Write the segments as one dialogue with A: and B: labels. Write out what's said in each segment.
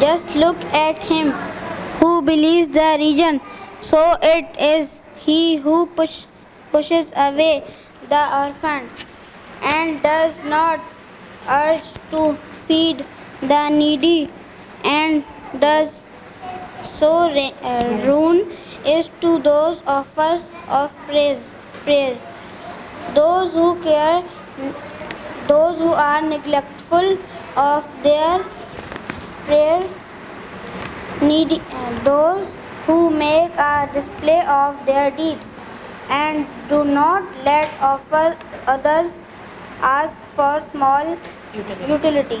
A: Just look at him who believes the religion, so it is he who pushes away the orphan and does not urge to feed the needy and does so ruin is to those offers of prayer. Those who care, those who are neglectful of their prayer, needy, those who make a display of their deeds and do not let others ask for small utility.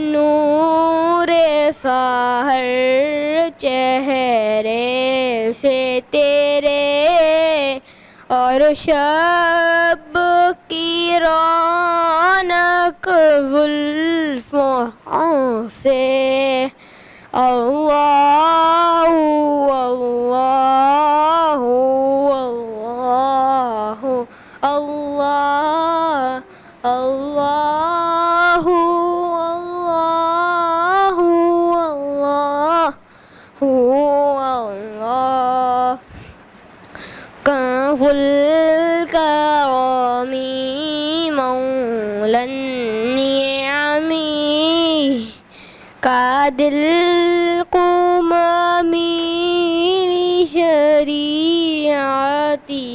B: नूर सहर चेहरे से तेरे और शब की रौनक जुल्फों से अल्लाह अल्लाह अल्लाह अल्लाह अल्लाह अल्लाह कंफुल करमी मौलन Naomi का दिल कुमामी शरीआती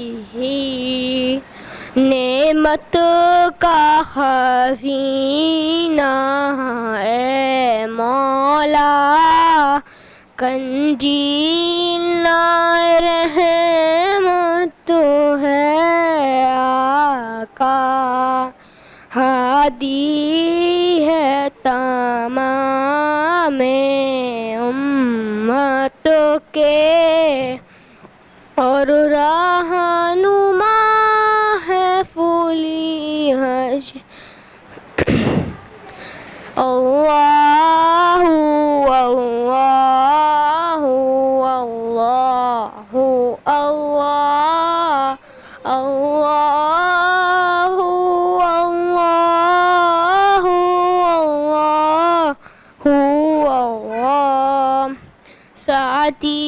B: नेमत का खजीना है मौला कंजील रहमत है आका हादी है तमाम उम्मत के और रहनुमा है फूली हज अल्लाहु अल्लाहु अल्लाहु अल्लाह अल्लाहु अल्लाहु अल्लाहु अल्लाह साती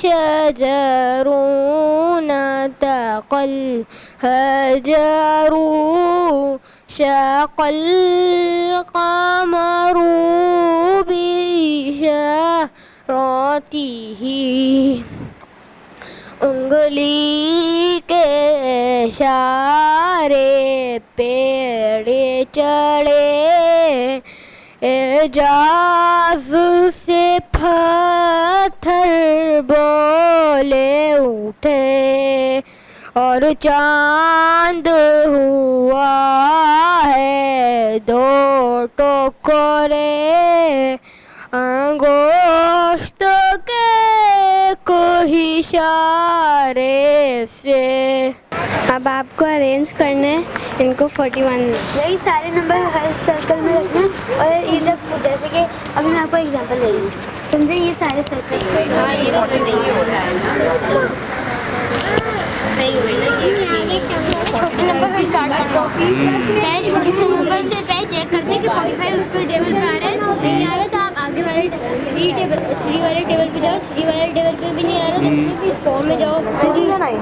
B: शजरून तक़ल हजरू शक़ल क़मरू बिशरतिही उंगली के इशारे पेड़ चढ़े एजाज से पत्थर बोले उठे और चांद हुआ है दो टुकड़े अंगोश्त के कोई इशारे से। अब आपको अरेंज करना है इनको 41
A: यही सारे नंबर हर सर्कल में रखना और ये जब जैसे कि अभी मैं आपको एग्जांपल दे रही हूँ, समझे? ये सारे सर्कल छोटे नंबर पे स्टार्ट करना छोटे से नंबर से पहले चेक करते हैं कि 45 उसके टेबल पे आ रहा है, नहीं आ रहा तो आप आगे वाले 3 वाले टेबल पे जाओ, 3 वाले टेबल पे भी नहीं आ रहा तो 4 में जाओ।
C: 3 या 9 नहीं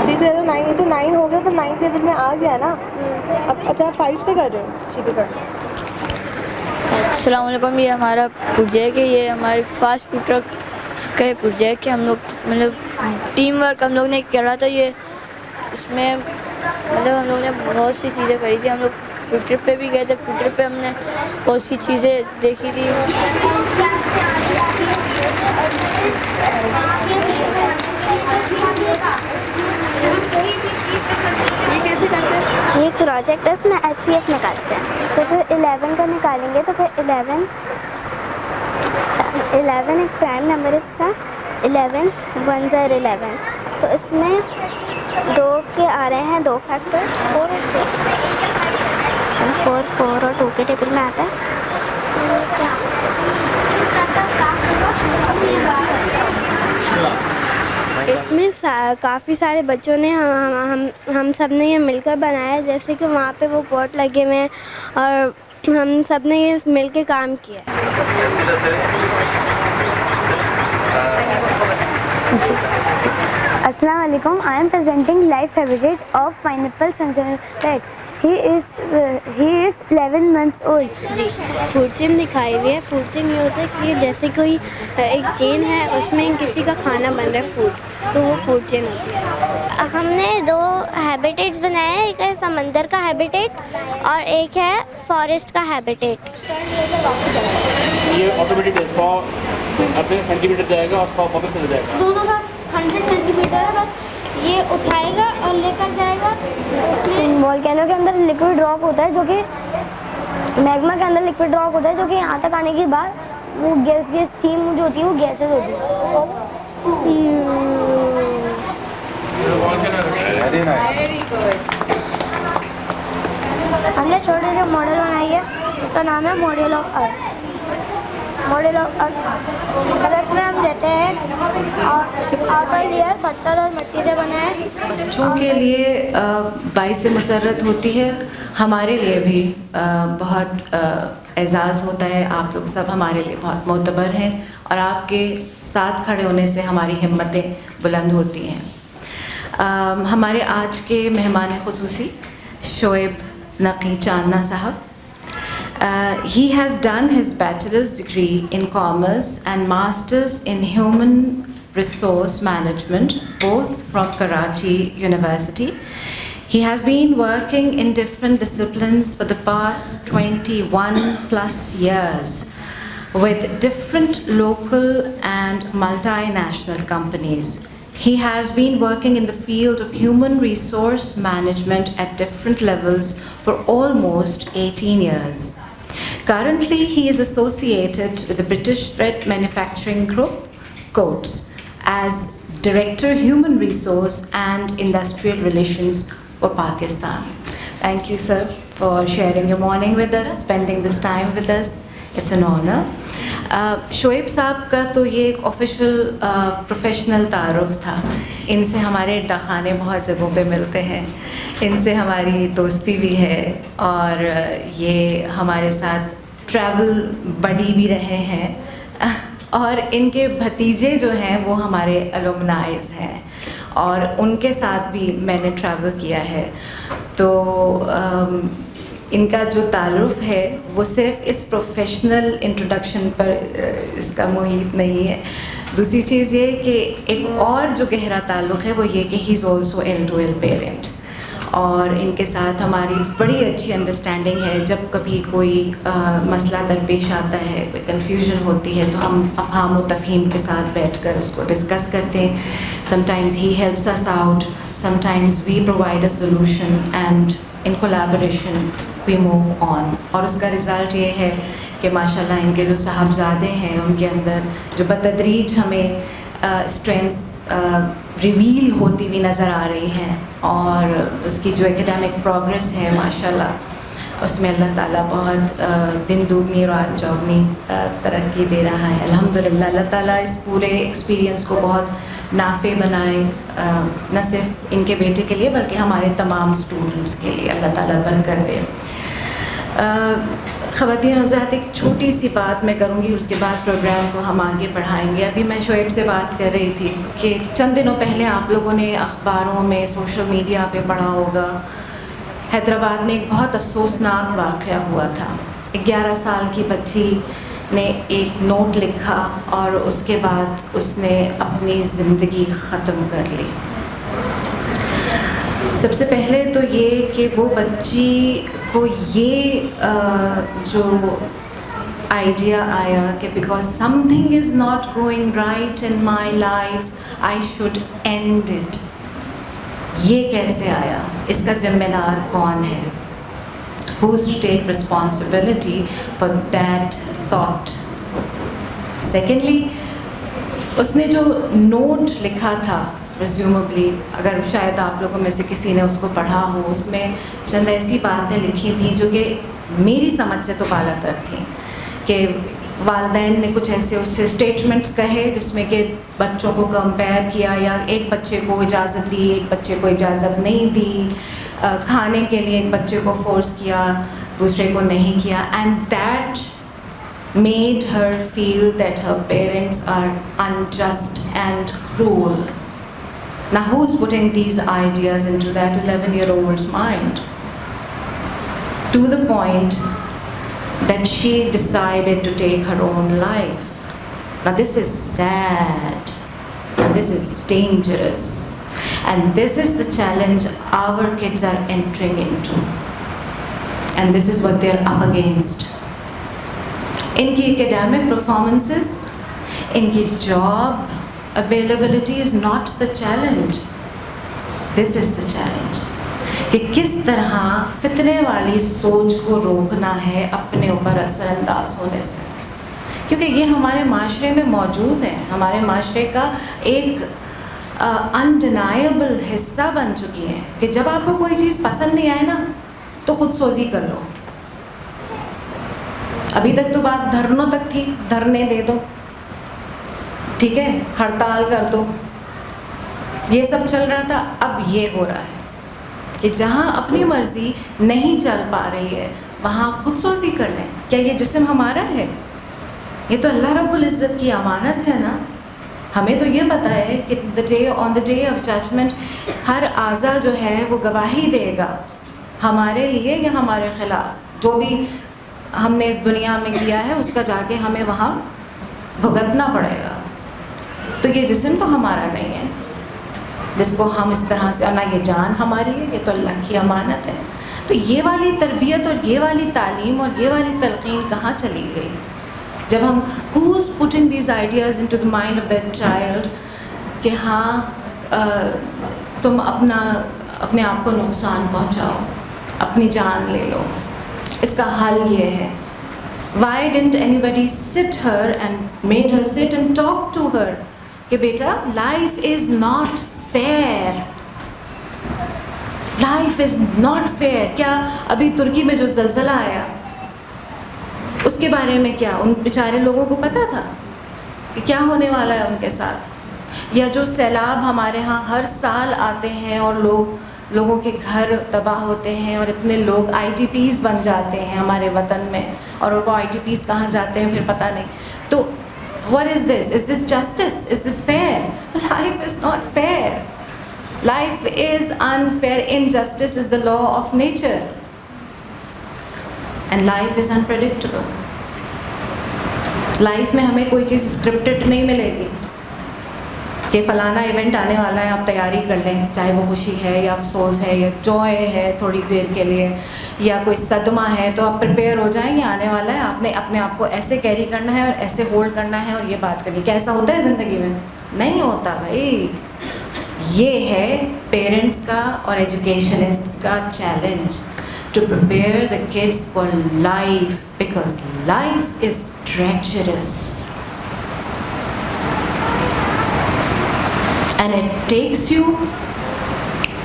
C: 3 से 9 तो 9 हो गया तो 9 टेबल में आ गया ना। अब अच्छा 5 से कर रहे हो, ठीक है कर।
D: अस्सलाम वालेकुम, ये हमारा प्रोजेक्ट है, ये हमारे फास्ट फूड ट्रक का प्रोजेक्ट है। हम लोग मतलब टीम वर्क हम लोग ने करा था। ये इसमें मतलब हम लोग ने बहुत सी चीज़ें करी थी। हम लोग फूड ट्रिप पे भी गए थे। फूड ट्रिप पे हमने बहुत सी चीज़ें देखी थी।
C: ये कैसे करते हैं?
E: ये प्रोजेक्ट है, इसमें HCF निकालते हैं। तो फिर 11 का निकालेंगे तो फिर 11 एक प्राइम नंबर है, इसका 11 1 0 11। तो इसमें 2 के आ रहे हैं 2 फैक्टर 4 और 6, 4 और 2 के टेबल में आता है।
B: इसमें काफ़ी सारे बच्चों ने हम सब ने ये मिलकर बनाया। जैसे कि वहाँ पे वो पॉट लगे हुए हैं और हम सब ने ये मिलकर काम किया।
E: Assalamu alaikum. I am presenting life habitat of pineapple sunset. He is 11 months old.
B: जी, फूड चेन दिखाई हुई है। फूड चेन ये होता है कि जैसे कोई एक चेन है, उसमें किसी का खाना बन रहा है फूड, तो वो फूड चेन होती है।
A: हमने 2 हैबिटेट्स बनाए हैं, एक है समंदर का हैबिटेट और एक है फॉरेस्ट का हैबिटेट।
F: ये ऑटोमेटिक है, 100 अपने सेंटीमीटर जाएगा और 100 वापस चला जाएगा।
A: दोनों का 100 सेंटीमीटर है, बस ये उठाएगा और लेकर जाएगा। उसमें
E: वोल्केनो के अंदर लिक्विड ड्रॉप होता है, जो कि मैग्मा के अंदर लिक्विड ड्रॉप होता है, जो कि यहाँ तक आने के बाद वो गैस की स्टीम जो होती है वो गैसेज होती है। हमने छोटे से मॉडल बनाई है, उसका नाम है model of earth. Model of earth अगर इसमें हम लेते हैं आउटर लेयर पत्थर और मिट्टी से बना है।
G: बच्चों के लिए बाइस मुसर्रत होती है, हमारे लिए भी बहुत एजाज़ होता है। आप लोग सब हमारे लिए बहुत मोतबर हैं और आपके साथ खड़े होने से हमारी हिम्मतें बुलंद होती हैं। हमारे आज के मेहमान खुसूसी शोएब नकी चांदना साहब, he has done his bachelor's degree in commerce and master's in human resource management, both from Karachi University. He has been working in different disciplines for the past 21 plus years with different local and multinational companies. He has been working in the field of human resource management at different levels for almost 18 years. Currently, he is associated with the British Thread Manufacturing Group, Coates, as Director Human Resource and Industrial Relations for Pakistan. Thank you, sir, for sharing your morning with us, spending this time with us. It's an honor. Shoaib साहब का तो ये एक official professional तारुफ था। इनसे हमारे अड्डा खाने बहुत जगहों पे मिलते हैं, इनसे हमारी दोस्ती भी है और ये हमारे साथ ट्रैवल बडी भी रहे हैं। और इनके भतीजे जो हैं वो हमारे अलुमनाइज हैं और उनके साथ भी मैंने ट्रैवल किया है। तो इनका जो ताल्लुक़ है वो सिर्फ़ इस प्रोफेशनल इंट्रोडक्शन पर इसका मुहित नहीं है। दूसरी चीज़ ये कि एक और जो गहरा ताल्लुक़ है वो ये कि he is also L2L parent और इनके साथ हमारी बड़ी अच्छी अंडरस्टैंडिंग है। जब कभी कोई मसला दरपेश आता है, कोई कन्फ्यूजन होती है, तो हम अफ़हाम व तफ़हीम के साथ बैठकर उसको डिस्कस करते हैं। Sometimes he helps us out, sometimes we provide a solution and in collaboration we move on. और उसका रिज़ल्ट ये है कि माशाल्लाह इनके जो साहबजादे हैं उनके अंदर जो बतदरीज हमें स्ट्रेंथ्स रिवील होती हुई नज़र आ रही हैं और उसकी जो एकेडमिक प्रोग्रेस है माशाल्लाह उसमें अल्लाह ताला बहुत दिन दुगनी रात चौगनी तरक्की दे रहा है। अल्हम्दुलिल्लाह अल्लाह ताला इस पूरे एक्सपीरियंस को बहुत नाफे बनाए, न सिर्फ इनके बेटे के लिए बल्कि हमारे तमाम स्टूडेंट्स के लिए अल्लाह ताला बरकत दे। ख़वातीन हज़रात, एक छोटी सी बात मैं करूँगी, उसके बाद प्रोग्राम को हम आगे बढ़ाएंगे। अभी मैं शोएब से बात कर रही थी कि चंद दिनों पहले आप लोगों ने अखबारों में, सोशल मीडिया पे पढ़ा होगा, हैदराबाद में एक बहुत अफसोसनाक वाक़या हुआ था। 11 साल की बच्ची ने एक नोट लिखा और उसके बाद उसने अपनी ज़िंदगी ख़त्म कर ली। सबसे पहले तो ये कि वो बच्ची को ये जो आइडिया आया कि because something is not going right in my life I should end it, ये कैसे आया? इसका जिम्मेदार कौन है? Who is to take responsibility for that thought? Secondly, उसने जो नोट लिखा था प्रिज्यूमेबली, अगर शायद आप लोगों में से किसी ने उसको पढ़ा हो, उसमें चंद ऐसी बातें लिखी थी जो कि मेरी समझ से तो बालातर थी, कि वालिदैन ने कुछ ऐसे उससे स्टेटमेंट्स कहे जिसमें कि बच्चों को कंपेयर किया, या एक बच्चे को इजाज़त दी, एक बच्चे को इजाज़त नहीं दी, खाने के लिए एक बच्चे को फोर्स किया, दूसरे को नहीं किया, and that made her feel that her parents are unjust and cruel. Now who's putting these ideas into that 11-year-old's mind? To the point that she decided to take her own life. Now this is sad, and this is dangerous, and this is the challenge our kids are entering into, and this is what they're up against. इनकी academic performances, इनकी job availability is not the challenge, this is the challenge कि किस तरह फितने वाली सोच को रोकना है अपने ऊपर असरअंदाज होने से, क्योंकि ये हमारे माशरे में मौजूद है, हमारे माशरे का एक अनडिनाएबल हिस्सा बन चुकी है कि जब आपको कोई चीज़ पसंद नहीं आए ना तो खुद सोजी कर लो। अभी तक तो बात धरनों तक थी, धरने दे दो, ठीक है, हड़ताल कर दो, ये सब चल रहा था। अब ये हो रहा है कि जहाँ अपनी मर्ज़ी नहीं चल पा रही है वहाँ खुद सोजी कर लें। क्या ये जिस्म हमारा है? ये तो अल्लाह रब्बुल इज़्ज़त की अमानत है ना। हमें तो ये पता है कि on the day of judgement हर आज़ा जो है वो गवाही देगा हमारे लिए या हमारे ख़िलाफ़। जो भी हमने इस दुनिया में किया है उसका जाके हमें वहाँ भुगतना पड़ेगा। तो ये जिस्म तो हमारा नहीं है जिसको हम इस तरह से, और ना ये जान हमारी है, ये तो अल्लाह की अमानत है। तो ये वाली तरबियत और ये वाली तालीम और ये वाली तलक़ीन कहाँ चली गई? जब हम who is putting these ideas into the mind of that child कि हाँ तुम अपने आप को नुकसान पहुँचाओ, अपनी जान ले लो, इसका हल ये है। Why didn't anybody sit her and made her sit and talk to her कि बेटा life is not fair, life is not fair। क्या अभी तुर्की में जो ज़लज़ला आया उसके बारे में क्या उन बेचारे लोगों को पता था कि क्या होने वाला है उनके साथ? या जो सैलाब हमारे यहाँ हर साल आते हैं और लोगों के घर तबाह होते हैं और इतने लोग IDPs बन जाते हैं हमारे वतन में, और वो IDPs कहाँ जाते हैं फिर पता नहीं। तो what is this? Is this justice? Is this fair? Life is not fair. Life is unfair. Injustice is the law of nature. And life is unpredictable. Life में हमें कोई चीज़ स्क्रिप्टेड नहीं मिलेगी कि फ़लाना इवेंट आने वाला है, आप तैयारी कर लें, चाहे वो खुशी है या अफसोस है या जॉय है थोड़ी देर के लिए, या कोई सदमा है तो आप प्रिपेयर हो जाएं, ये आने वाला है, आपने अपने आप को ऐसे कैरी करना है और ऐसे होल्ड करना है और ये बात करनी। क्या ऐसा होता है ज़िंदगी में? नहीं होता भाई। ये है पेरेंट्स का और एजुकेशनिस्ट्स का challenge, to prepare the kids for life, because life is treacherous and it takes you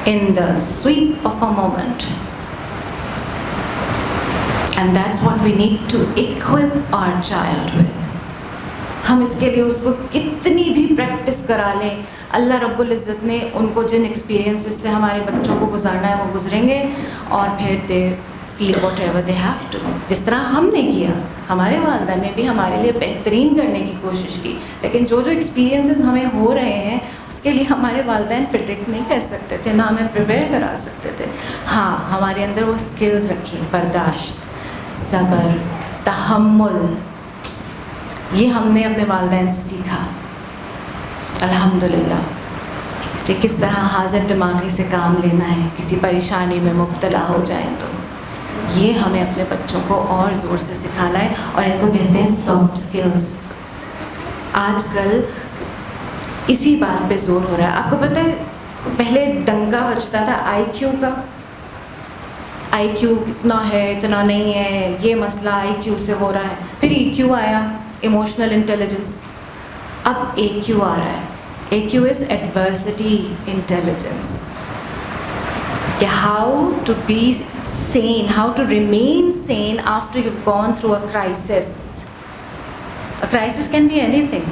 G: in the sweep of a moment, and that's what we need to equip our child with। हम इसके लिए उसको कितनी भी practice करा लें, अल्लाह रब्बुल इज़्ज़त ने उनको जिन एक्सपीरियंसेस से हमारे बच्चों को गुजारना है वो गुजरेंगे, और फिर they feel whatever they have to. जिस तरह हमने किया, हमारे वालिदा ने भी हमारे लिए बेहतरीन करने की कोशिश की, लेकिन जो एक्सपीरियंसेस हमें हो रहे हैं उसके लिए हमारे वालिदैन प्रिडिक्ट नहीं कर सकते थे, ना हमें प्रिपेयर करा सकते थे। हाँ, हमारे अंदर वो स्किल्स रखी, बर्दाश्त, सब्र, तहम्मुल, ये हमने अपने वालिदैन से सीखा अल्हम्दुलिल्लाह, कि किस तरह हाजिर दिमागी से काम लेना है किसी परेशानी में मुब्तला हो जाए तो। ये हमें अपने बच्चों को और ज़ोर से सिखाना है, और इनको कहते हैं सॉफ्ट स्किल्स। आजकल इसी बात पे जोर हो रहा है। आपको पता है पहले डंका बजता था IQ का, IQ कितना है, इतना नहीं है, ये मसला IQ से हो रहा है। फिर EQ आया, इमोशनल इंटेलिजेंस। अब AQ आ रहा है। AQ इज़ एडवर्सिटी इंटेलिजेंस, कि how to be sane, how to remain sane after you've gone through a crisis. A crisis can be anything.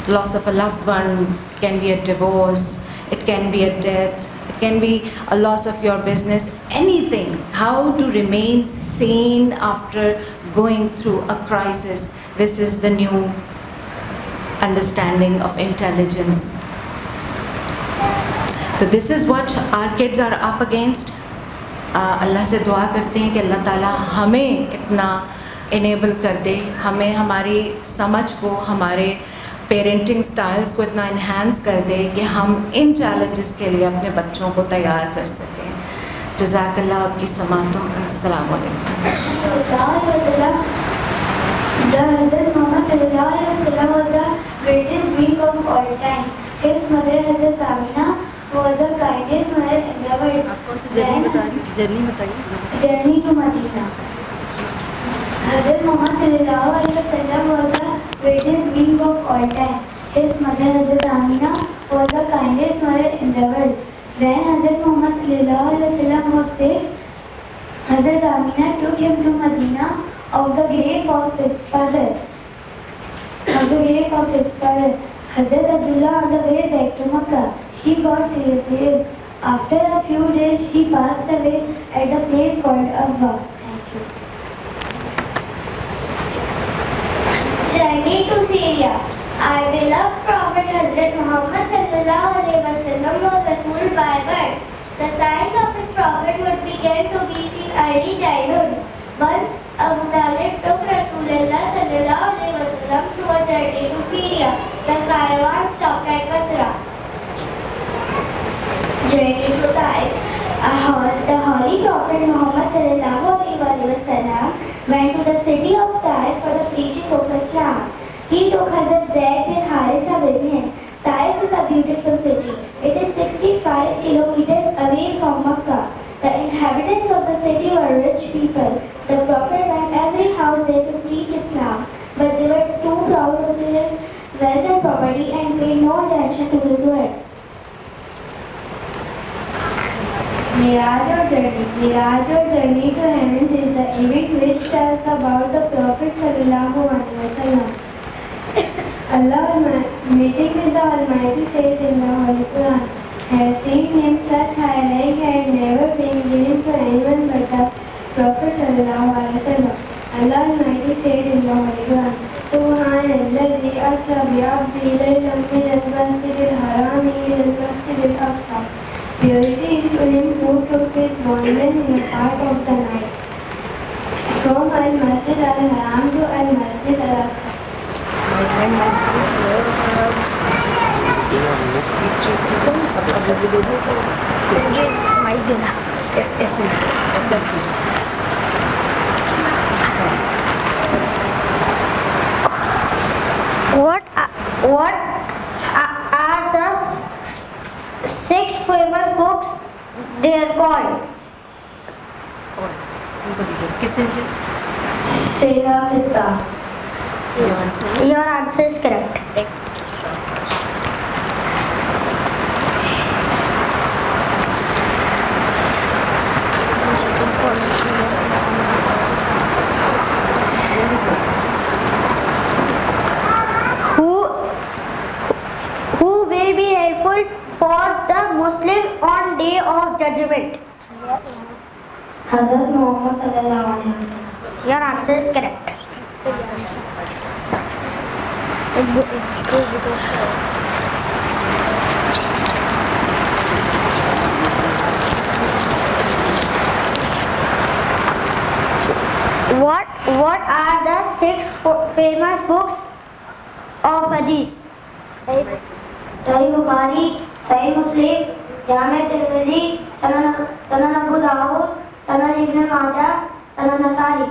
G: Loss of a loved one, it can be a divorce, it can be a death, it can be a loss of your business, anything. How to remain sane after going through a crisis. This is the new understanding of intelligence. So this is what our kids are up against. अल्लाह से दुआ करते हैं कि अल्लाह ताला हमें इतना enable कर दे, हमें हमारी समझ को, हमारे पेरेंटिंग स्टाइल्स को इतना इन्हांस कर दे कि हम इन चैलेंजेस के लिए अपने बच्चों को तैयार कर सकें। जज़ाकल्लाह आपकी समातों का। अस्सलाम वालेकुम।
E: The Hazrat Muhammad sallallahu alaihi wasallam was the greatest being of all times. His mother Hazrat Amina was the kindest mother in the world.
C: आप कौन सी जर्नी बता रही हैं? जर्नी बताइए।
E: Journey to Medina. Hazrat Muhammad sallallahu alaihi wasallam was the greatest being of all time. His mother Hazrat Amina was the kindest mother in the world. When Hazrat Muhammad sallallahu alaihi wasallam was sick, Hazrat Amina took him to Medina of the grave of his father. Hazrat Abdullah on the way back to Makkah, she got seriously ill. After a few days, she passed away at a place called Abba. Thank you. Journey to Syria. Our beloved Prophet Hazrat Muhammad sallallahu alaihi wasallam was Rasul by birth. The signs of his prophet would begin to be seen early childhood. Once Abu Talib took Rasulullah sallallahu alaihi wasallam to a journey to Syria. The caravan stopped at Basra. Journey to Taif. The Holy Prophet Muhammad sallallahu alaihi wasallam went to the city of Taif for the preaching of Islam. He took Hazrat Zaid bin Harisa with him. Taif is a beautiful city. It is 65 kilometers away from Makkah. The inhabitants of the city were rich people. The Prophet went every house there to preach Islam, but they were too proud of their wealth and property and paid no attention to his words. Miraj or journey to heaven is the event which tells about the Prophet sallallahu alaihi wasallam. Allah meeting with the Almighty says in the Holy Quran, "Have seen him such high rank had never been given to anyone but the Prophet sallallahu alaihi wasallam." Allah Almighty said in the Holy Quran, "Subhanalladhi asra bi 'abdihi laylan min al-masjid al-haram ila al-masjid al-aqsa." Purity is to him who took his monument in a part of the night, from al-masjid al-haram to al-masjid al-aqsa. What are the 6 famous books they are called? Sega Siddha. Your answer is correct. Who will be helpful for the Muslim on Day of Judgment? Hazrat Muhammad sallallahu alaihi wasallam. Your answer is correct. What are the 6 famous books of Hadith? Sahih Bukhari, Sahih Muslim, Jami' Tirmidhi, Sunan Abu Dawud, Sunan Ibn Majah, Salam Asari.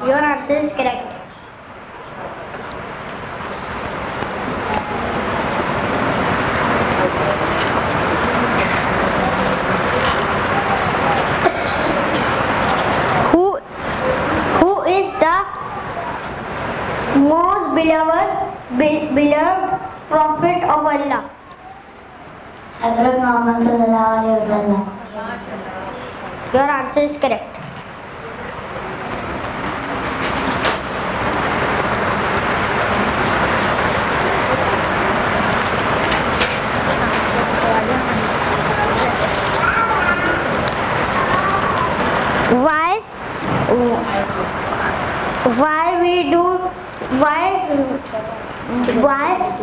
E: Your answer is correct. Who is the most beloved prophet of Allah? Hazrat Muhammad sallallahu alaihi wasallam. Your answer is correct.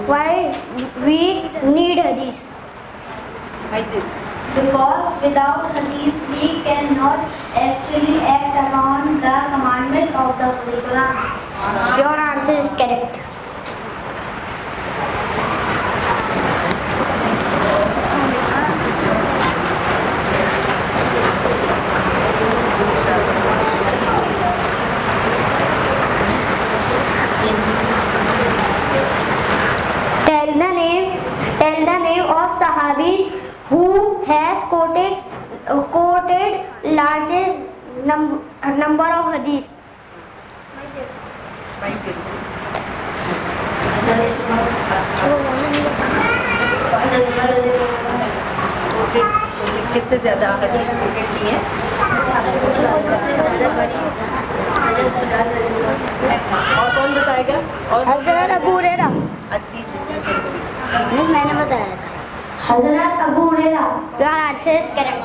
E: Why we need hadith? Because without hadith we cannot actually act upon the commandment of the Holy Quran. Your answer is correct. Tell the name of Sahabi who has quoted largest number of hadiths.
C: किसने ज़्यादा हदीस cricket की है? और कौन बताएगा? और
E: हज़रत अबू हुरैरा। मैंने बताया था। Hazrat Abu Hurairah. Your answer is correct.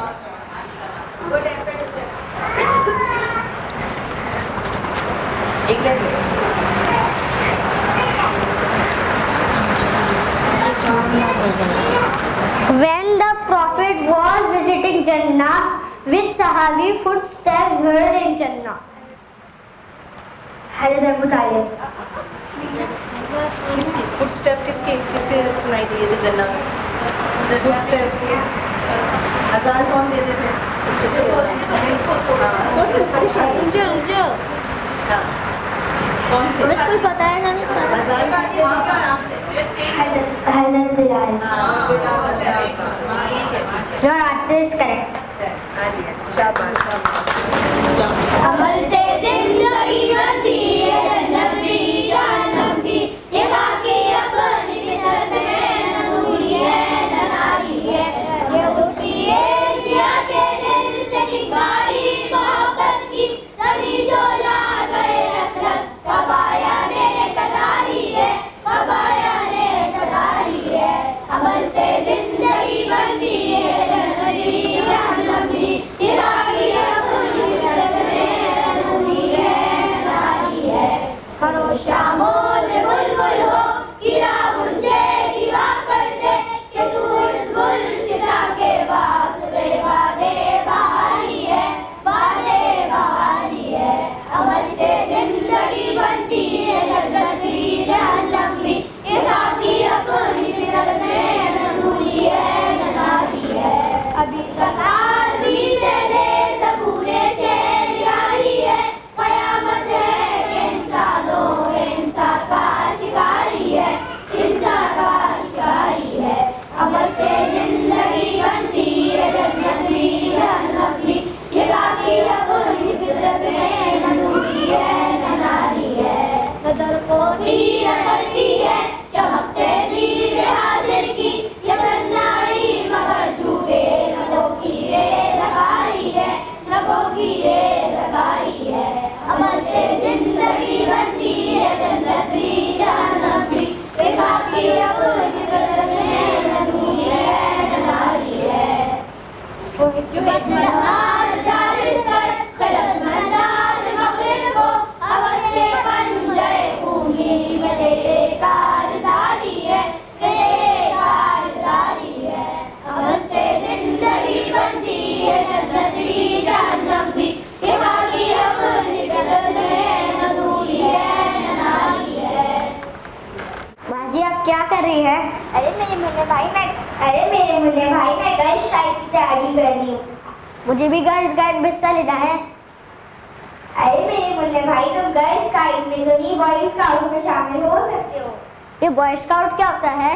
E: When the Prophet was visiting Jannah, which Sahabi footsteps heard in Jannah? Hazrat Abu Talib.
C: किसकी फुटस्टेप किसके सुनाई दिए थे जन्नत में? फुटस्टेप्स अजान कौन देते थे?
A: बिल्कुल पता है ना
C: अजान किसने
E: Hazrat Bilal. Your answer is correct. अमल से जिंदगी बनती है जन्नत भी जहन्नम भी ये बाकी अपनी फितरत है न दूरी है न नारी है ये उसकी एशिया के दिल से निकाली मोहब्बत की सभी जो ला गए अखलस कबाया ने कदारी है कबाया ने कदारी है अमल से जिंदगी बनती है जन्नत भी जहन्नम भी ये बाकी अपनी फितरत है न दूरी है नारी है खरोशामो से बुलबुल हो गिरा मुझे गिरा कर दे कि तू इस गुल सिजा के वास्ते वादे बहारी है अमल से जिंदगी बनती है जन्नत भी जहन्नम भी ये बाकी अपनी फितरत है न दूरी है न नारी है अभी तक आदमी से दे सबूरे शेर यारी है कयामत है कि इंसानों इंसान का शिकारी है इंसान का शिकारी है अमल से जिंदगी बनती है जन्नत भी जहन्नम भी ये बाकी अपनी फितरत है न दूरी है न नारी है नजर को सीना करती है चमकते जीव हाजिर की ये नारी मगर झूठे नगों की रे लगारी है नगों की रे लगारी है अमल से जिंदगी बनती है जन्नत भी जहन्नम भी ये बाकी अपनी फितरत है न दूरी है न नारी है जो बदनवाज जालिम कर खलत मंदाज मगरिब को अवल से बन जाए भूमि में तेरे कारज़ारी है अमल से जिंदगी बनती है जन्नत भी जहन्नम भी ये बाकी अपनी फितरत है न दूरी है न नारी है बाजी आप क्या कर रही है? अरे मेरे मुन्ने भाई मैं गर्ल्स गाइड की तैयारी कर रही हूँ। मुझे भी गर्ल्स गाइड में हिस्सा लेना है। अरे मेरे मुन्ने भाई, तुम गर्ल स्काउट में तो नहीं, बॉय स्काउट में शामिल हो सकते हो।
A: ये बॉय स्काउट क्या होता है?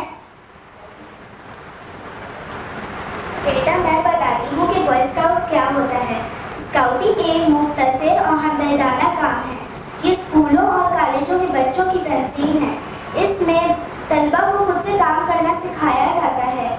E: बेटा मैं बताती हूँ कि बॉय स्काउट क्या होता है। स्काउटिंग एक मुख्तसर और हमदर्दाना काम है। ये स्कूलों और कॉलेजों के बच्चों की तंजीम है। इसमें तलबा को खुद से काम करना सिखाया जाता है।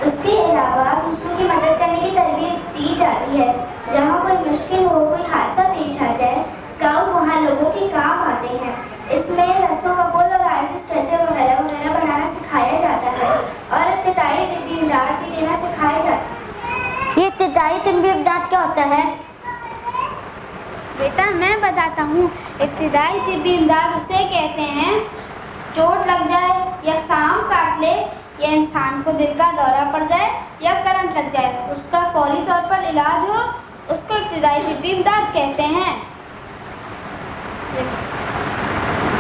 E: उसके अलावा दूसरों की मदद करने की तरबियत दी जाती है। जहाँ कोई मुश्किल हो, कोई हादसा पेश आ जाए, स्काउट वहाँ लोगों के काम आते हैं। इसमें रस्सों का पुल और आरसी स्ट्रेचर वगैरह वगैरह बनाना सिखाया जाता है और इब्तिदाई तिब्बी इमदाद भी देना सिखाया जाता है।
A: ये इब्तिदाई तिब्बी इमदाद क्या होता है?
B: बेटा मैं बताता हूँ। इब्तिदाई तिब्बी इमदाद उसे कहते हैं चोट लग जाए या सांप काट ले या इंसान को दिल का दौरा पड़ जाए या करंट लग जाए, उसका फौरी तौर पर इलाज हो, उसको इब्तिदाई तिब्बी इमदाद कहते हैं।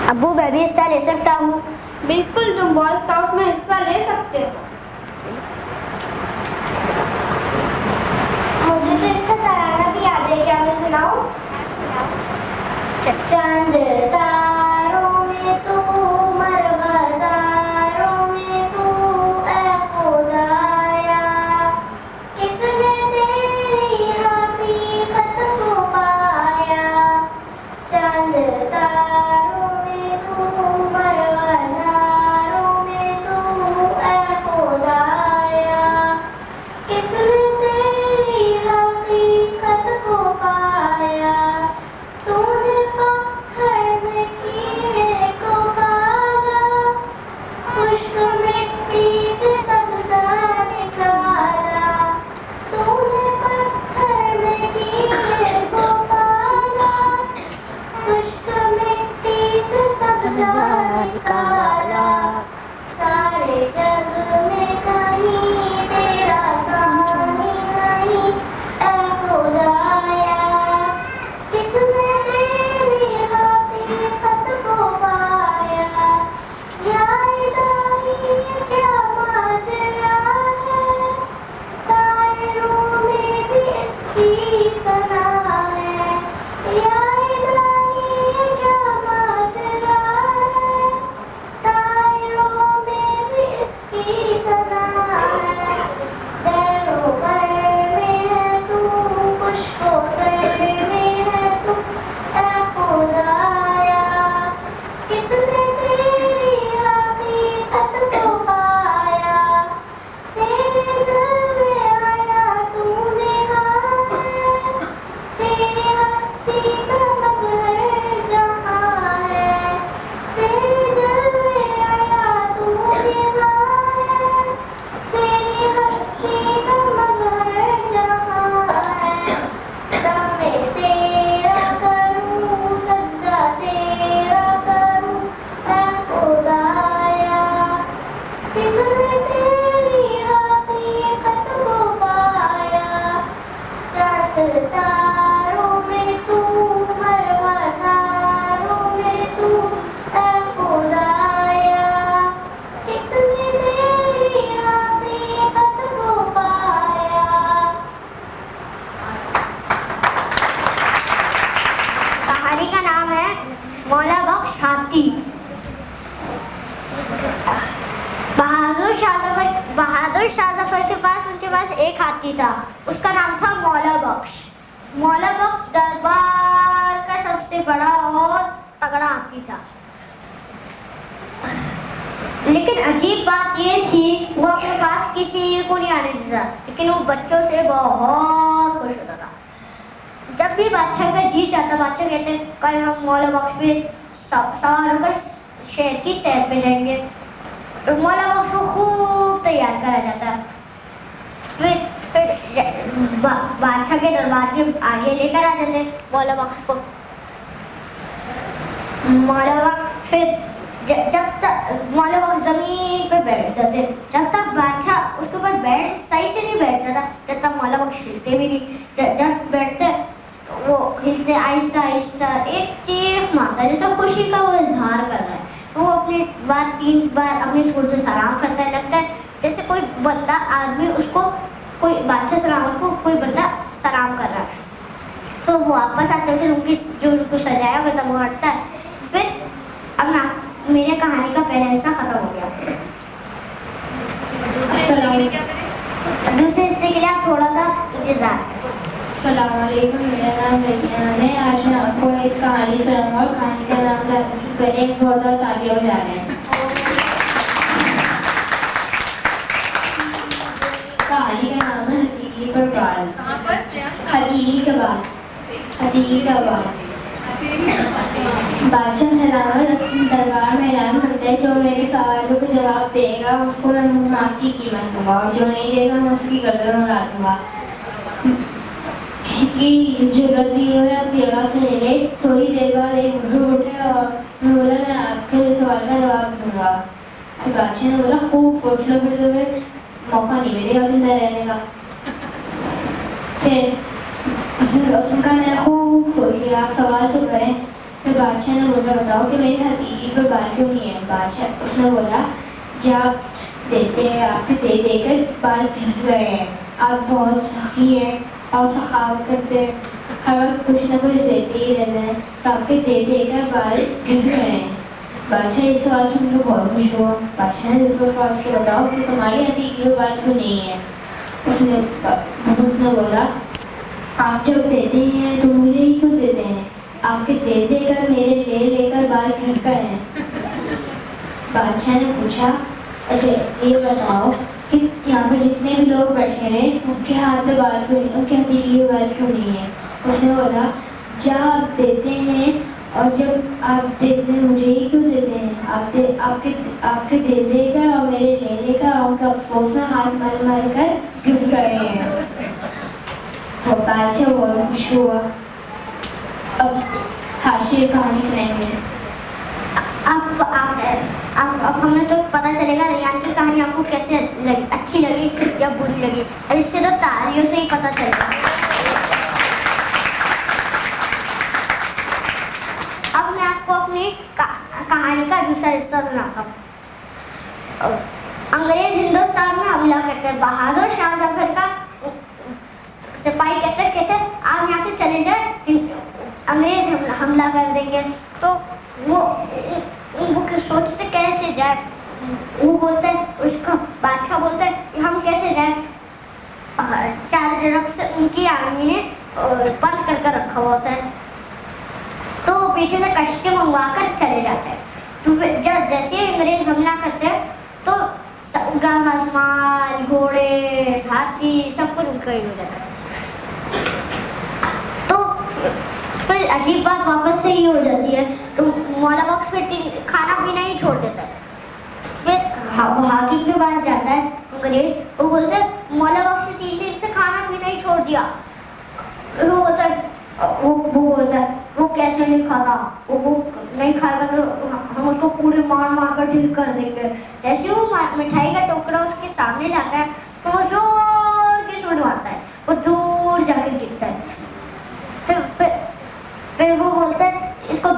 A: अब्बू मैं भी हिस्सा ले सकता हूँ?
B: बिल्कुल, तुम बॉय स्काउट में हिस्सा ले सकते हो।
E: मुझे तो इसका तराना भी याद है, क्या मैं सुनाऊं? चांद तारों में तू, मरग़ज़ारों में तू, ऐ खुदाया, किसने तेरी हकीकत को पाया। चांद तारों में तू, मरग़ज़ारों में तू, ऐ खुदाया, किसने तेरी हकीकत को पाया। तूने पत्थर में कीड़े को पाला, खुश्क मिट्टी से सब्ज़ा निकाला। तूने पत्थर में कीड़े को पाला, खुश्क मिट्टी से सब्ज़ा निकाला। सारे जग में कहीं तेरा सानी नहीं, ऐ खुदाया, किसने तेरी हकीकत को पाया। या इलाही ये क्या माजरा है, तायरों में भी इसकी सना है। या इलाही ये क्या माजरा है, तायरों में भी इसकी सना है। बैरो बर में है तू, खुशको तर में है तू, ऐ खुदाया, किसने तेरी हकीकत को पाया। तेरे जलवे आया तूने है, तेरी हस्ती का मज़हर जहाँ है। तेरे जलवे आया तूने है, तेरी हस्ती का मज़हर जहाँ है। दमे तेरा करूँ, सजदा तेरा करूँ, ऐ खुदाया, किसने तेरी हकीकत को पाया। चाँद तारों में तू, मरग़ज़ारों में तू, ऐ खुदाया, किसने तेरी हकीकत को पाया।
A: कहानी का नाम है मौला बख्श हाथी। बहादुर शाह जफर के पास एक हाथी था। उसका नाम था मौला बख्श। मौला बख्श दरबार का सबसे बड़ा और तगड़ा हाथी था। लेकिन अजीब बात ये थी, वो अपने पास किसी को नहीं आने देता, लेकिन वो बच्चों से बहुत खुश होता था। जब भी बादशाह का जी चाहता, बादशाह कहते कल हम मौला बख्श पे सवार होकर शहर की सैर पे जाएंगे। मौला बख्श को खूब तैयार करा जाता। फिर बादशाह के दरबार के आगे लेकर आ जाते मौला बख्श को। मौला बख्श फिर जब तक मौला बख्श ज़मीन पे बैठ जाते, जब तक बादशाह उसके ऊपर सही से नहीं बैठ जाता, जब तक मौला बख्श हिलते भी नहीं। जब बैठते तो वो हिलते आहिस्ता आहिस्ता एक चीख मारता है, जैसे खुशी का वो इजहार कर रहा है। वो अपनी बार 3 बार अपने सुर से सलाम करता है। लगता है जैसे कोई बंदा आदमी उसको, कोई बादशाह सलामत को कोई बंदा सलाम कर रहा है।
E: तो वो वापस आते हैं, फिर उनकी जो उनको सजाया होगा तब वो हटता है। फिर अब ना मेरे कहानी का पहला हिस्सा खत्म हो गया। दूसरे हिस्से के लिए आप थोड़ा सा इंतजार करें।
A: अस्सलामुअलैकुम, मेरा नाम रैयान है। आज मैं आपको एक कहानी सुनाऊंगा और कहानी का नाम जानने से पहले एक बहुत ज़्यादा तालियां बजा रहे हैं। कहानी का नाम है हथीली पर बाल। हथीली का बाल, हथीली का बाल। बादशाह सलामत दरबार में ऐलान करता है, जो मेरे सवालों को जवाब देगा उसको मैं माँ की कीमत दूंगा और जो नहीं देगा मैं उसकी गर्दन उड़ा दूंगा। की जरूरत नहीं हो आप जगह से ले ले। थोड़ी देर बाद एक बुजुर्ग उठे और बोला, मैं आपके सवाल का जवाब दूंगा। बादशाह ने बोला, खूब सोच लो, फिर तुम्हें मौका नहीं मिलेगा जिंदा रहने का। फिर उसने कहा, मैंने खूब सोच लिया, आप सवाल तो करें। फिर बादशाह ने बोला, बताओ कि मेरी हथेली पर बाल क्यों नहीं है। बादशाह उसने बोला, जब देते हैं आपके दे देकर बाल घिस गए हैं, आप बहुत सखी हैं और सखावत करते हैं, हर वक्त कुछ ना कुछ देते ही रहते हैं, तो आपके दे देकर बाल घिस गए हैं। बादशाह इस सवाल से मुझे बहुत खुश हुआ। बादशाह ने दूसरा सवाल किया, बताओ कि तुम्हारी हथेली पर बाल क्यों नहीं है। उसने बोला, आप जब देते हैं तो मुझे ही क्यों देते हैं, आपके दे देकर मेरे ले लेकर बाल घिस गए हैं। बादशाह ने पूछा, अच्छा ये बताओ कि यहाँ पर जितने भी लोग बैठे हैं उनके हाथ में बाल क्यों नहीं, उनके हथेली में बाल क्यों नहीं है। उसने बोला, जब आप देते हैं और जब आप देते हैं मुझे ही क्यों देते हैं, आपके दे देकर और मेरे ले लेकर और उनका अफसोस में हाथ मार मार कर घिस गए हैं। वो बादशाह बहुत खुश हुआ। अब हाशिर कहानी सुनाएंगे।
E: अब हमें तो पता चलेगा रैयान की कहानी आपको कैसे लगी, अच्छी लगी या बुरी लगी, और इससे तो तालियों से ही पता चलेगा। अब मैं आपको अपनी कहानी का दूसरा हिस्सा सुनाता हूँ। अंग्रेज हिंदुस्तान में हमला करते हैं। बहादुर शाह जफर का सिपाही कहते आप यहाँ से चले जाए, अंग्रेज हमला कर देंगे। तो वो उनको सोचते कैसे जाए। वो बोलता है, उसका बादशाह बोलता है हम कैसे जाए। चारों तरफ से उनकी आर्मी ने बंद कर रखा हुआ होता है, तो पीछे से कश्ती मंगवा कर चले जाते हैं। तो फिर जब जैसे ही अंग्रेज हमला करते हैं तो उनका माल, घोड़े, हाथी सब कुछ उनका ही हो जाता है। तो फिर अजीब बात वापस से ही हो जाती है। तो मौला बख्श फिर खाना पीना ही छोड़ देता है। फिर हाकिम के पास जाता है अंग्रेज, वो बोलते हैं मौला बख्श ने 3 दिन से खाना पीना ही छोड़ दिया। वो बोलता है वो कैसे नहीं खा रहा, वो नहीं खाएगा तो हम उसको पूरे मार मार कर ठीक कर देंगे। जैसे वो मिठाई का टोकरा उसके सामने लाता है तो वो जोर की सुन मारता है, वो दूर जाकर गिरता है। फिर वो बोलता है इसको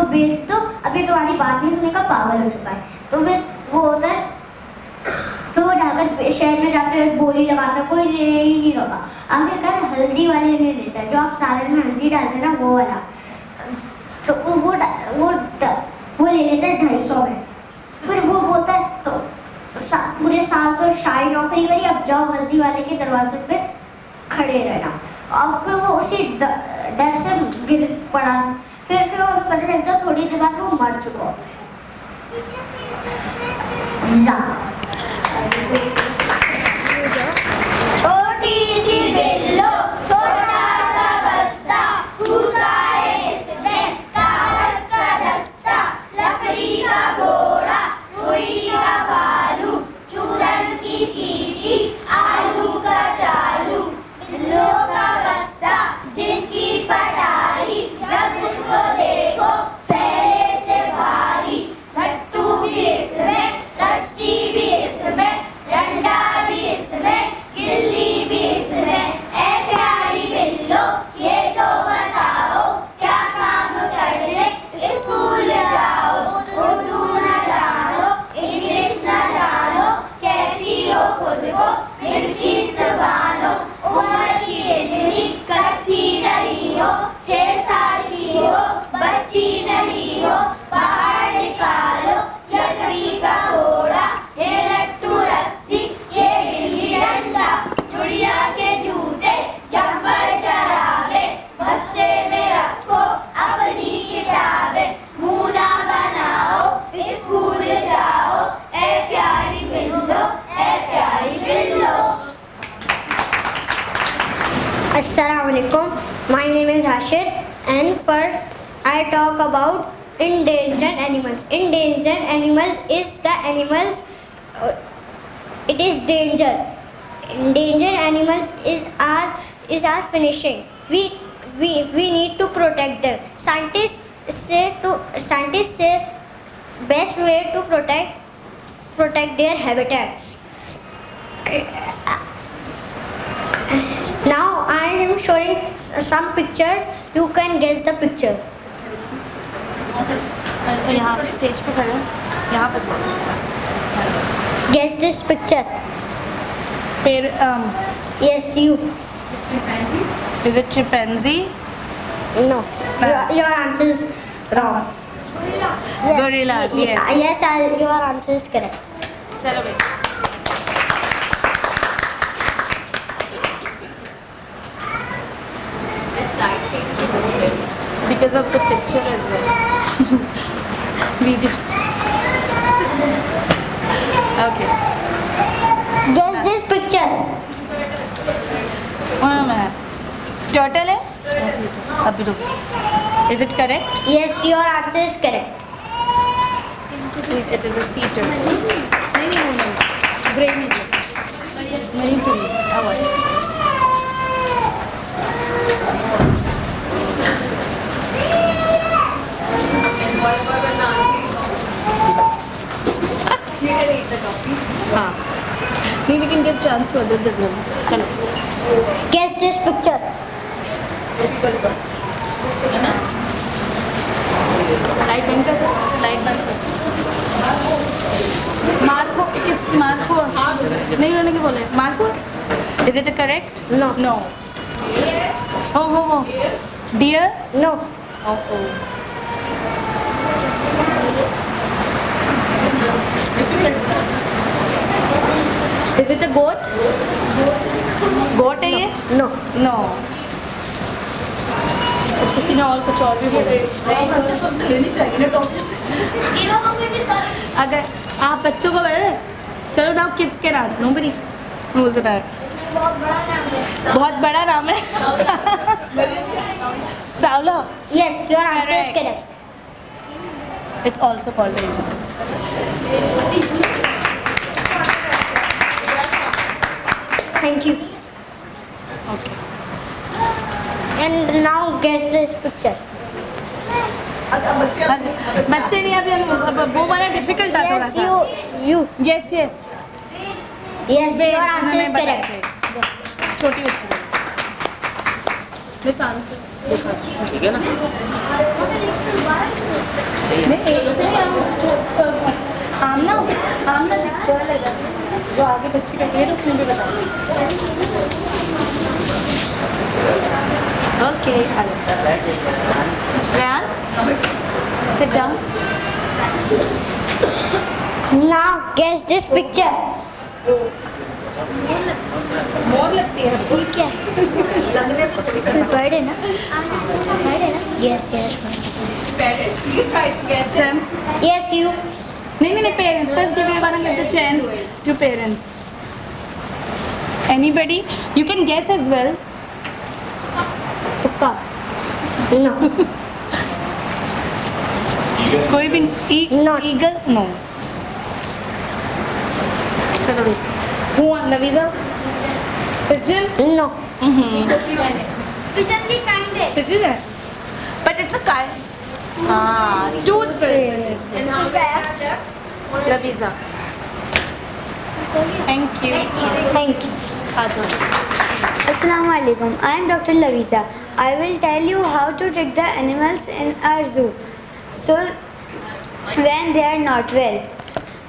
E: बेच दो, अभी तुम्हारी बात नहीं सुनेगा, पागल हो चुका है। तो फिर वो होता है, तो वो जाकर शहर में जाते हुए बोली लगाता है, कोई ले ही नहीं रहा। आखिरकार हल्दी वाले ले लेता है, जो आप सालन में हल्दी डालते हैं ना वो वाला। तो वो ले लेता है 250 में। फिर वो बोलता है तो पूरे साल तो शाही नौकरी करी, अब जाओ हल्दी वाले के दरवाजे पे खड़े रहना। और फिर वो उसी डर से गिर पड़ा। फिर वो पता चलता है थोड़ी देर बाद वो मर चुका होता है।
B: छोटी सी बिल्लो छोटा सा बस्ता, घुसाए इसमें कागज का दस्ता, लकड़ी का घोड़ा, रुई का भालू, चूरन की शीशी, आलू का चालू, बिल्लो का बस्ता जिनकी पटाई, जब उसको देखो पहले से भारी, लट्टू भी इसमें, रस्सी भी इसमें, डंडा
E: Assalamualaikum. My name is Hashir, and first I talk about endangered animals. Endangered animal is the animals. It is danger. Endangered animals is our finishing. We need to protect them. Scientists say best way to protect their habitats. Now I am showing some pictures. You can guess the picture.
A: तो यहाँ stage पे खड़े यहाँ पर
E: Guess this picture.
A: फिर
E: Yes, you.
A: is it chimpanzee?
E: No. Your answer is wrong. Yes.
A: Gorillas, yes.
E: Yes, your answer is correct.
A: चलो भाई because of the picture as well. Video. Okay.
E: Guess this picture.
A: Turtle है? अभी रुक. Is it correct?
E: Yes, your answer is correct.
A: It is a sea turtle. नहीं. Gray नहीं. Marine turtle. आवाज़. हाँ. Maybe we can give chance to others as well. चलो.
E: Guess this picture.
A: Light बंद कर. लाइट बंद कर. मार्को किस मार्को नहीं होने के बोले Marco. Is it correct?
E: No.
A: No. Oh. Deer?
E: No.
A: Oh. Is it a goat? Goat है ये?
E: No.
A: No. किसी ने और कुछ और भी बोला. अगर आप बच्चों को बोले चलो नाउ किड्स के नाम नोबडी नोज दैट. बहुत बड़ा नाम है. सावला.
E: Yes, your answer is correct.
A: It's also called a
E: Thank you.
A: Okay.
E: And now guess this picture.
A: बच्चे नहीं अभी वो वाला डिफिकल्ट था थोड़ा
E: Yes,
A: सा.
E: you.
A: Yes.
E: Yes, your answer is correct.
A: छोटी बच्ची.
F: ठीक है ना.
A: आमना जो आगे बच्ची का है उसने भी बताया. Okay. Ryan, sit down.
E: Now guess this picture.
A: मोर लगती है.
E: ठीक है. Bird है ना? Yes.
A: Sam.
E: Yes, you.
A: नहीं parents. First give everyone give the chance to parents. Anybody? You can guess as well. तुक्का.
E: No.
A: कोई भी
E: Not.
A: eagle? No. चलो. Who won? Lavisa? Pigeon?
E: No.
B: Pigeon की काइंड है.
A: Pigeon है. But it's a kind. Tooth pigeon. Lavisa. Thank you.
E: Thank you.
B: Assalamu alaikum. I am Dr. Lavisa. I will tell you how to take the animals in our zoo. So when they are not well.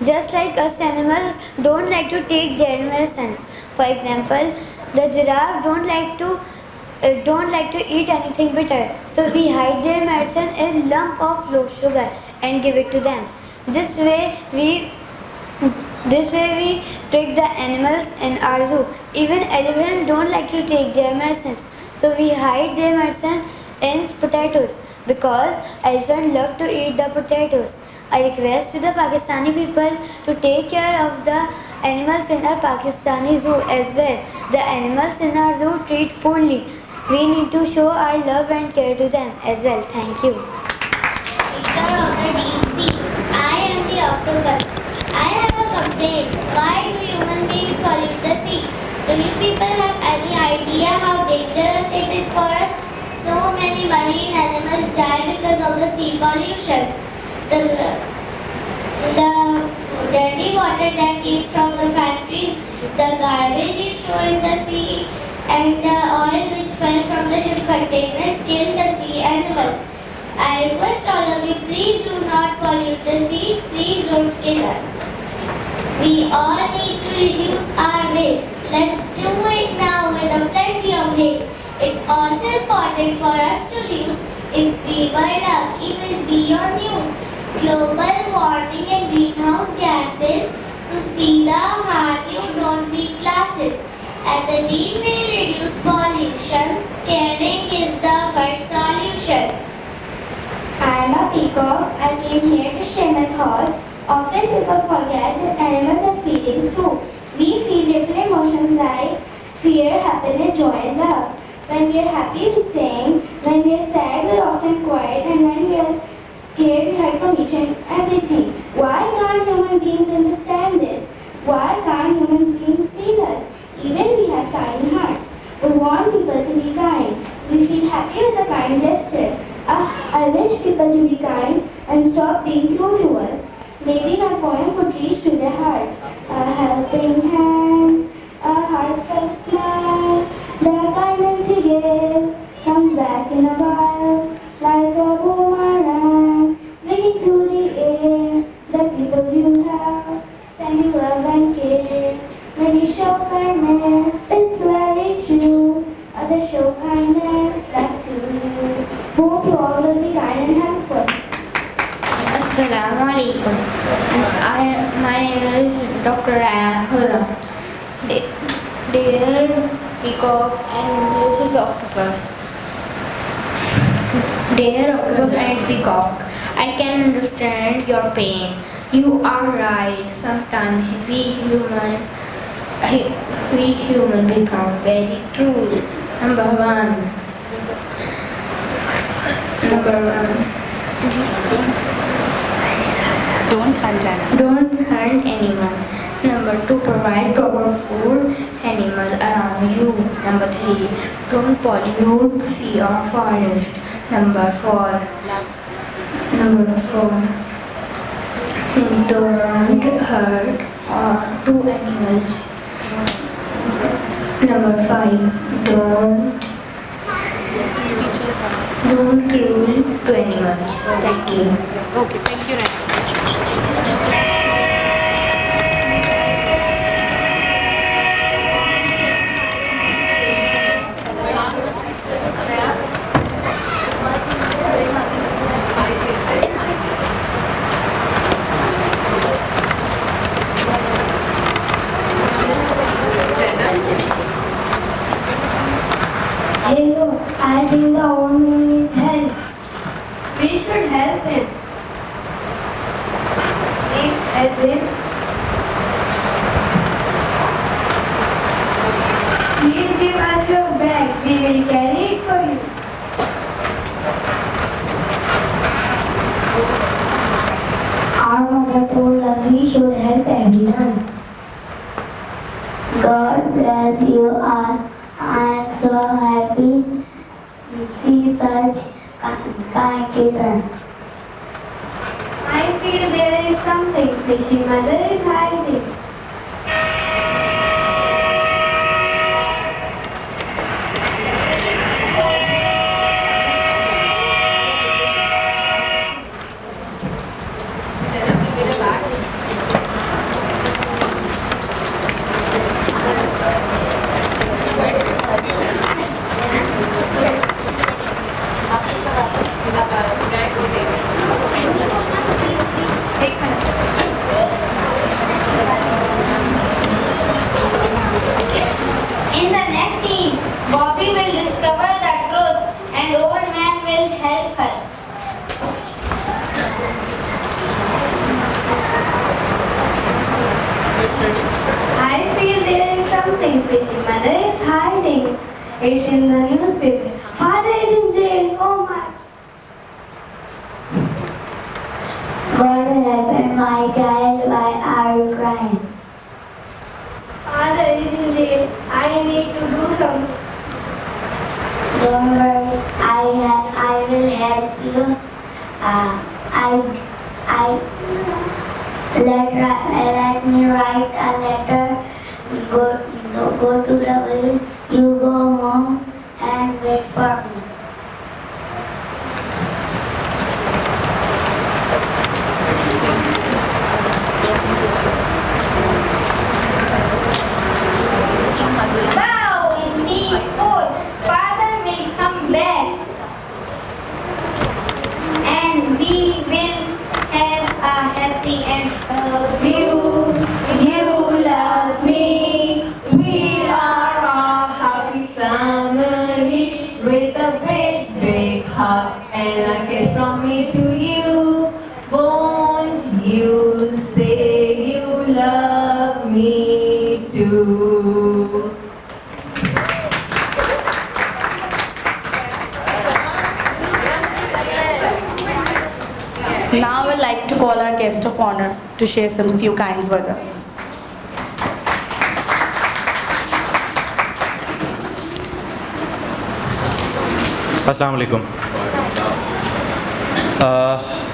B: Just like us, animals don't like to take their medicines. For example, the giraffe don't like to eat anything bitter. So we hide their medicine in a lump of low sugar and give it to them. This way we trick the animals in our zoo. Even elephants don't like to take their medicines. So we hide their medicine in potatoes.
E: because elephants love to eat the potatoes. I request to the Pakistani people to take care of the animals in our Pakistani zoo as well. The animals in our zoo treat poorly. We need to show our love and care to them as well. Thank you.
H: Teacher of the deep sea, I am the octopus. I have a complaint. Why do human beings pollute the sea? Do you people have any idea how dangerous it is for us? So many marine animals die because of the sea pollution. The dirty water that came from the factories, the garbage you throw in the sea, and the oil which fell from the ship containers kill the sea animals. I request all of you, please do not pollute the sea. Please don't kill us. We all need to reduce our waste. Let's do it now with a plenty of haste. It's also important for us to reduce. If we were lucky, will be on news. Global warming and greenhouse gases. To see the heart, you don't need glasses. As a team, we reduce pollution. Caring is the first solution. I am a peacock. I came here to share my thoughts. Often people forget that animals have feelings too. We feel different emotions like fear, happiness, joy and love. When we are happy we sing, when we are sad we are often quiet, and when we are scared we hide from each and everything. Why can't human beings understand this? Why can't human beings feel us? Even we have kind hearts. We want people to be kind. We feel happy with a kind gesture. I wish people to be kind and stop being cruel to us. Maybe my poem could reach to their hearts. A helping hand, a heartfelt smile. The kindness you give comes back in a while, like a boomerang, ringing through the air. The people you have send you love and care. When you show kindness, it's very true. Others show kindness back to you. Hope you all will be kind and helpful.
I: Assalamu alaikum. My name is Dr. Raya Hura. Dear peacock and this is octopus. Dear octopus and peacock, I can understand your pain. You are right. Sometimes we human become very cruel. Number one. Don't hunt anyone. Number 2, provide proper food animals around you. Number 3, don't pollute sea or forest. Number 4, don't hurt two animals. Number 5, don't cruel to animals. Thank you.
C: Okay, thank you, Raya.
H: Hello, I think the old man needs help. We should help him. Please help him. Please give us your bag. We will carry it for you. Our mother told us we should help everyone. God bless you all. I am so happy to see such kind children. I feel there is something fishy mother is hiding. In the next scene, Bobby will discover the truth and old man will help her.
E: Father is hiding. It's in the newspaper. Father is in jail. Oh my.
H: What happened, my child? Why are you crying?
E: Father is in jail. I need to do something.
H: Don't worry, I will help you. Let me write a letter. Go to the village. You go home and wait for me.
B: Wow, in scene 4, Father will come back and we will have a happy end.
E: You love me. We are a happy family with a big, big hug and a kiss from me to you. Won't you say you love me too?
C: Now I would like to call our guest of honor to share some few kind words with us.
J: अस्सलाम वालेकुम।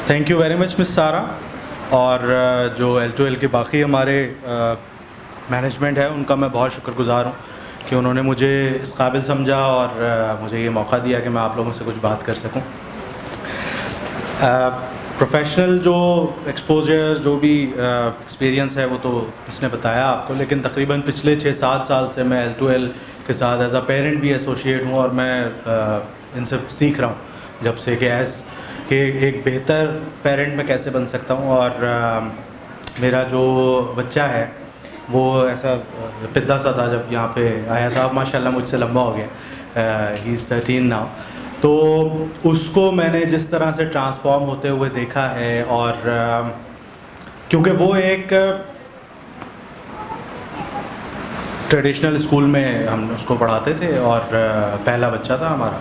J: Thank you very much miss सारा और जो L2L के बाकी हमारे management है उनका मैं बहुत शुक्रगुज़ार हूँ कि उन्होंने मुझे इस काबिल समझा और मुझे ये मौका दिया कि मैं आप लोगों से कुछ बात कर सकूँ। प्रोफेशनल जो एक्सपोजर जो भी एक्सपीरियंस है वो तो इसने बताया आपको, लेकिन तकरीबन पिछले 6-7 साल से मैं L2L के साथ एज अ पेरेंट भी एसोसिएट हूँ और मैं इनसे सीख रहा हूँ जब से कि कि एक बेहतर पेरेंट मैं कैसे बन सकता हूँ। और मेरा जो बच्चा है वो ऐसा पिद्दा सा था जब यहाँ पे आया था, माशाल्लाह मुझसे लंबा हो गया, ही इज़ 13 नाउ। तो उसको मैंने जिस तरह से ट्रांसफॉर्म होते हुए देखा है और क्योंकि वो एक ट्रेडिशनल स्कूल में हम उसको पढ़ाते थे और पहला बच्चा था हमारा,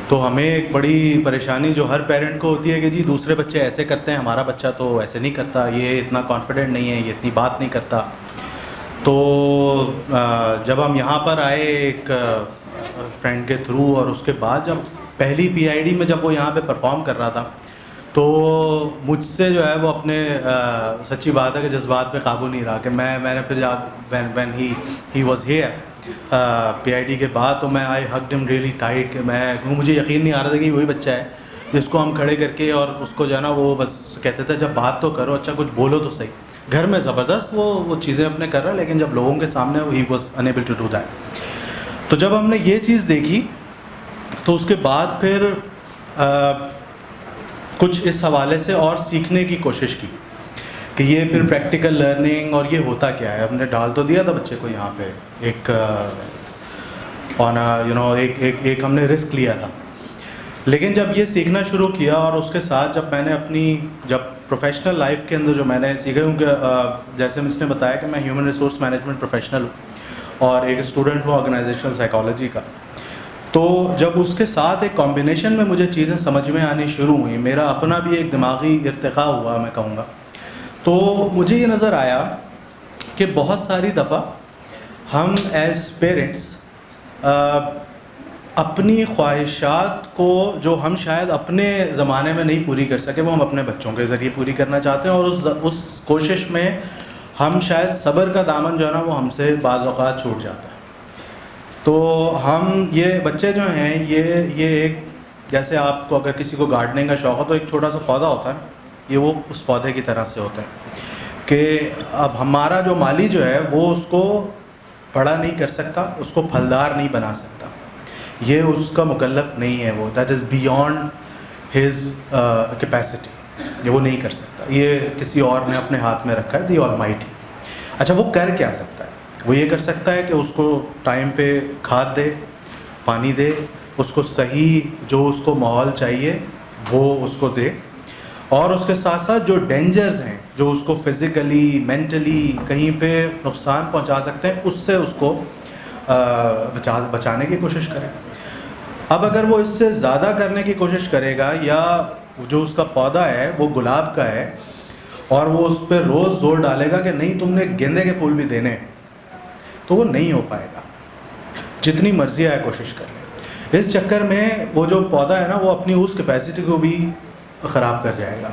J: तो हमें एक बड़ी परेशानी जो हर पेरेंट को होती है कि जी दूसरे बच्चे ऐसे करते हैं, हमारा बच्चा तो ऐसे नहीं करता, ये इतना कॉन्फिडेंट नहीं है, ये इतनी बात नहीं करता। तो जब हम यहाँ पर आए एक फ्रेंड के थ्रू और उसके बाद जब पहली PID में जब वो यहाँ पे परफॉर्म कर रहा था तो मुझसे जो है वो अपने सच्ची बात है कि जज्बात पे काबू नहीं रहा कि मैंने फिर when he was here PID के बाद तो मैं आई हग्ड हिम रियली टाइट कि मैं मुझे यकीन नहीं आ रहा था कि वही बच्चा है जिसको हम खड़े करके और उसको जो है ना वो बस कहते थे जब बात तो करो, अच्छा कुछ बोलो तो सही। घर में ज़बरदस्त वो चीज़ें अपने कर रहा है, लेकिन जब लोगों के सामने ही was unable to do that. तो जब हमने ये चीज़ देखी तो उसके बाद फिर कुछ इस हवाले से और सीखने की कोशिश की कि ये फिर प्रैक्टिकल लर्निंग और ये होता क्या है। हमने डाल तो दिया था बच्चे को यहाँ पे एक ऑन एक हमने रिस्क लिया था, लेकिन जब ये सीखना शुरू किया और उसके साथ जब मैंने अपनी जब प्रोफेशनल लाइफ के अंदर जो मैंने सीखा, क्योंकि जैसे इसने बताया कि मैं ह्यूमन रिसोर्स मैनेजमेंट प्रोफेशनल हूँ और एक स्टूडेंट हूँ ऑर्गेनाइजेशनल साइकोलॉजी का, तो जब उसके साथ एक कॉम्बिनेशन में मुझे चीज़ें समझ में आनी शुरू हुई, मेरा अपना भी एक दिमागी इर्तिका हुआ मैं कहूँगा, तो मुझे ये नज़र आया कि बहुत सारी दफ़ा हम एज पेरेंट्स अपनी ख्वाहिशात को जो हम शायद अपने ज़माने में नहीं पूरी कर सके वो हम अपने बच्चों के ज़रिए पूरी करना चाहते हैं, और उस कोशिश में हम शायद सब्र का दामन जो है ना वो हमसे बाज़ औक़ात छूट जाता है। तो हम ये बच्चे जो हैं ये एक जैसे आपको अगर किसी को गार्डनिंग का शौक़ हो तो एक छोटा सा पौधा होता है ना, ये वो उस पौधे की तरह से होता है कि अब हमारा जो माली जो है वो उसको बड़ा नहीं कर सकता, उसको फलदार नहीं बना सकता, ये उसका मुकल्लफ नहीं है, वो that is beyond his capacity, ये वो नहीं कर सकता, ये किसी और ने अपने हाथ में रखा है, द ऑलमाइटी। अच्छा वो कर क्या सकता है? वो ये कर सकता है कि उसको टाइम पे खाद दे, पानी दे, उसको सही जो उसको माहौल चाहिए वो उसको दे, और उसके साथ साथ जो डेंजर्स हैं जो उसको फिज़िकली मेंटली कहीं पे नुकसान पहुंचा सकते हैं उससे उसको बचाने की कोशिश करें। अब अगर वो इससे ज़्यादा करने की कोशिश करेगा, या जो उसका पौधा है वो गुलाब का है और वो उस पर रोज़ जोर डालेगा कि नहीं तुमने गेंदे के फूल भी देने, तो वो नहीं हो पाएगा, जितनी मर्जी आए कोशिश कर ले। इस चक्कर में वो जो पौधा है ना वो अपनी उस कैपेसिटी को भी ख़राब कर जाएगा।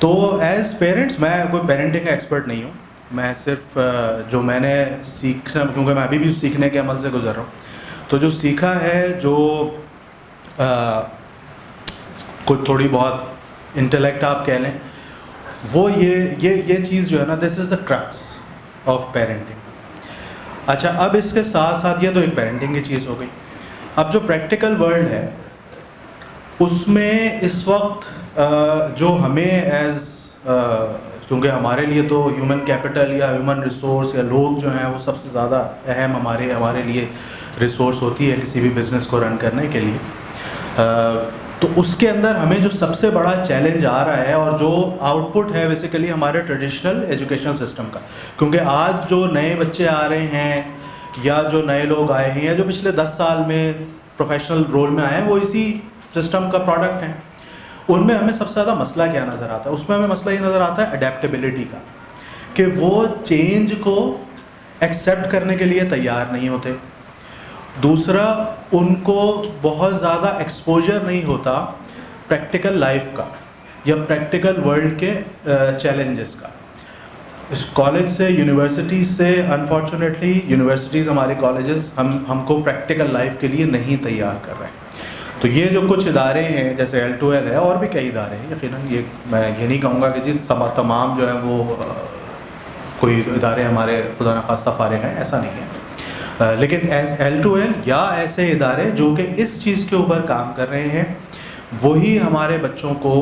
J: तो एज़ पेरेंट्स, मैं कोई पेरेंटिंग का एक्सपर्ट नहीं हूँ, मैं सिर्फ जो मैंने सीखना, क्योंकि मैं अभी भी सीखने के अमल से गुजर रहा हूँ, तो जो सीखा है, जो कुछ थोड़ी बहुत इंटेलेक्ट आप कह लें, वो ये चीज़ जो है ना, this is the crux of parenting. अच्छा, अब इसके साथ साथ ये तो एक पेरेंटिंग की चीज़ हो गई। अब जो प्रैक्टिकल वर्ल्ड है उसमें इस वक्त जो हमें एज क्योंकि हमारे लिए तो ह्यूमन कैपिटल या ह्यूमन रिसोर्स या लोग जो हैं वो सबसे ज़्यादा अहम हमारे लिए रिसोर्स होती है किसी भी बिज़नेस को रन करने के लिए। तो उसके अंदर हमें जो सबसे बड़ा चैलेंज आ रहा है और जो आउटपुट है बेसिकली हमारे ट्रेडिशनल एजुकेशन सिस्टम का, क्योंकि आज जो नए बच्चे आ रहे हैं या जो नए लोग आए हैं या जो पिछले 10 साल में प्रोफेशनल रोल में आए हैं, वो इसी सिस्टम का प्रोडक्ट हैं। उनमें हमें सबसे ज़्यादा मसला क्या नज़र आता है? उसमें हमें मसला ये नज़र आता है अडेप्टेबिलिटी का, कि वो चेंज को एक्सेप्ट करने के लिए तैयार नहीं होते। दूसरा, उनको बहुत ज़्यादा एक्सपोजर नहीं होता प्रैक्टिकल लाइफ का या प्रैक्टिकल वर्ल्ड के चैलेंजेस का। इस कॉलेज से, यूनिवर्सिटीज़ से, अनफॉर्चुनेटली यूनिवर्सिटीज़, हमारे कॉलेजेस हमको प्रैक्टिकल लाइफ के लिए नहीं तैयार कर रहे हैं। तो ये जो कुछ इदारे हैं जैसे L2L है और भी कई इदारे हैं, यकीनन ये मैं ये नहीं कहूँगा कि जिस तमाम जो है वो कोई इदारे हमारे खुदा न खास्ता फारिग हैं, ऐसा नहीं है। लेकिन L2L या ऐसे इदारे जो कि इस चीज़ के ऊपर काम कर रहे हैं, वही हमारे बच्चों को